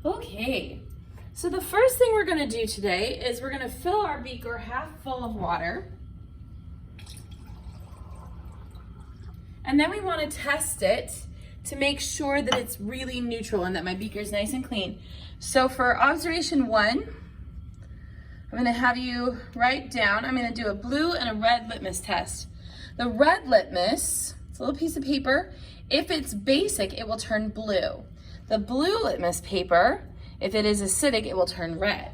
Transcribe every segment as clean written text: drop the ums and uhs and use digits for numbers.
Okay, so the first thing we're going to do today is we're going to fill our beaker half full of water. And then we want to test it to make sure that it's really neutral and that my beaker is nice and clean. So for observation 1, I'm going to have you write down, I'm going to do a blue and a red litmus test. The red litmus, it's a little piece of paper. If it's basic, it will turn blue. The blue litmus paper, if it is acidic, it will turn red.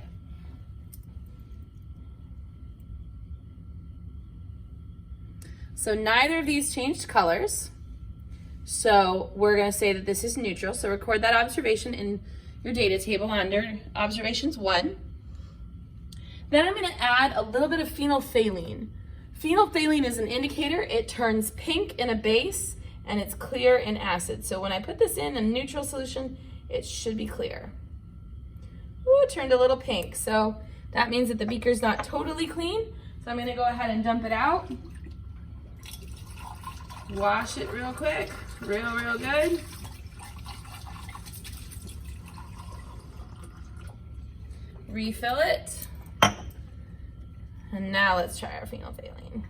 So neither of these changed colors. So we're going to say that this is neutral. So record that observation in your data table under observations 1. Then I'm going to add a little bit of phenolphthalein. Phenolphthalein is an indicator. It turns pink in a base and it's clear in acid. So when I put this in a neutral solution, it should be clear. Ooh, it turned a little pink. So that means that the beaker's not totally clean. So I'm going to go ahead and dump it out. Wash it real quick, real good. Refill it. And now let's try our phenolphthalein.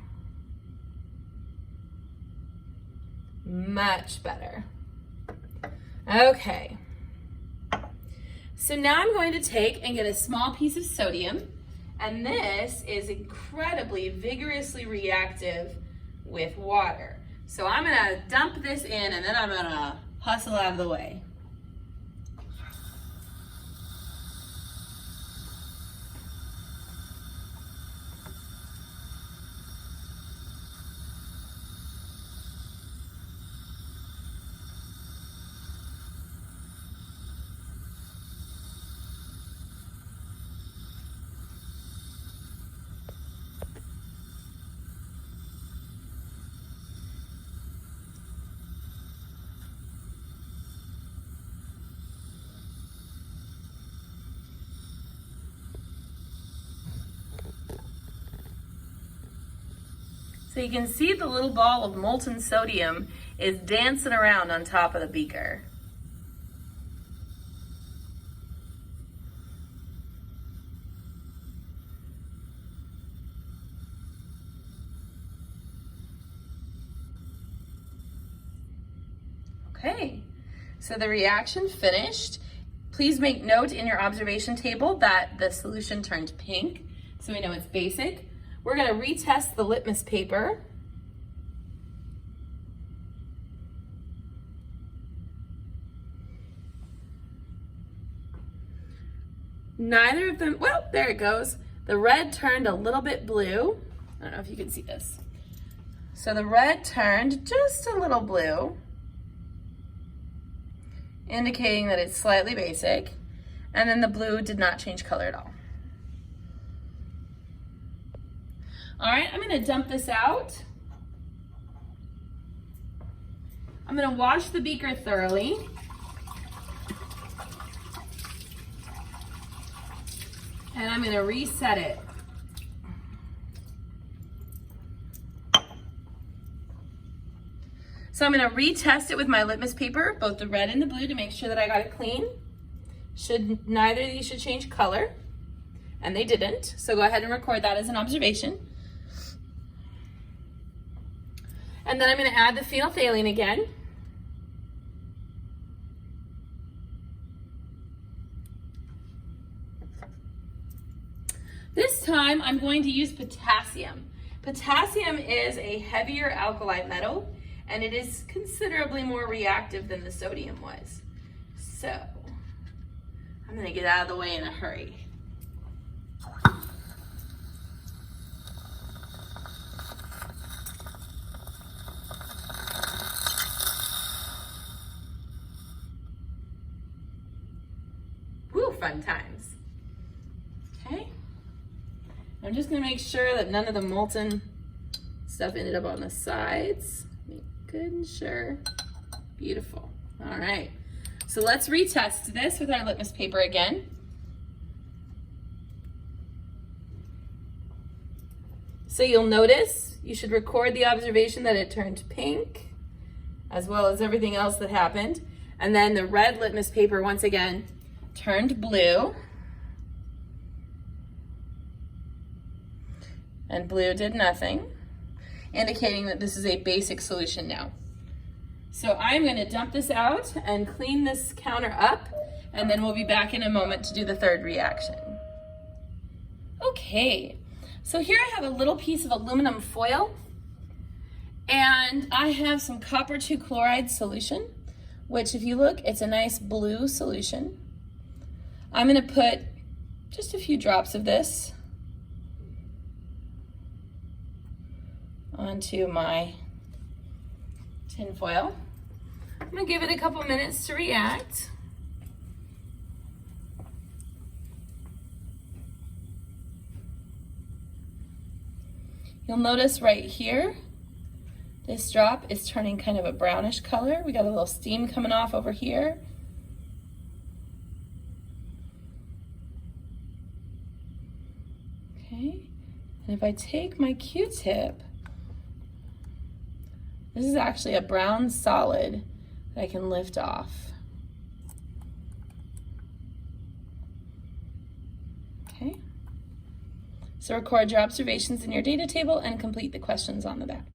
Much better. Okay. So now I'm going to take and get a small piece of sodium, and this is incredibly vigorously reactive with water. So I'm gonna dump this in and then I'm gonna hustle out of the way. So you can see the little ball of molten sodium is dancing around on top of the beaker. Okay, so the reaction finished. Please make note in your observation table that the solution turned pink, so we know it's basic. We're going to retest the litmus paper. Neither of them, well, there it goes. The red turned a little bit blue. I don't know if you can see this. So the red turned just a little blue, indicating that it's slightly basic. And then the blue did not change color at all. All right, I'm gonna dump this out. I'm gonna wash the beaker thoroughly. And I'm gonna reset it. So I'm gonna retest it with my litmus paper, both the red and the blue, to make sure that I got it clean. Neither of these should change color, and they didn't. So go ahead and record that as an observation. And then I'm going to add the phenolphthalein again. This time I'm going to use potassium. Potassium is a heavier alkali metal, and it is considerably more reactive than the sodium was. So I'm going to get out of the way in a hurry. Fun times. Okay. I'm just going to make sure that none of the molten stuff ended up on the sides. Make good and sure. Beautiful. All right. So let's retest this with our litmus paper again. So you'll notice, you should record the observation that it turned pink, as well as everything else that happened. And then the red litmus paper, once again, turned blue, and blue did nothing, indicating that this is a basic solution now. So I'm going to dump this out and clean this counter up, and then we'll be back in a moment to do the third reaction. Okay, so here I have a little piece of aluminum foil, and I have some copper 2 chloride solution, which if you look, it's a nice blue solution. I'm going to put just a few drops of this onto my tin foil. I'm going to give it a couple minutes to react. You'll notice right here, this drop is turning kind of a brownish color. We got a little steam coming off over here. Okay, and if I take my Q-tip, this is actually a brown solid that I can lift off. Okay, so record your observations in your data table and complete the questions on the back.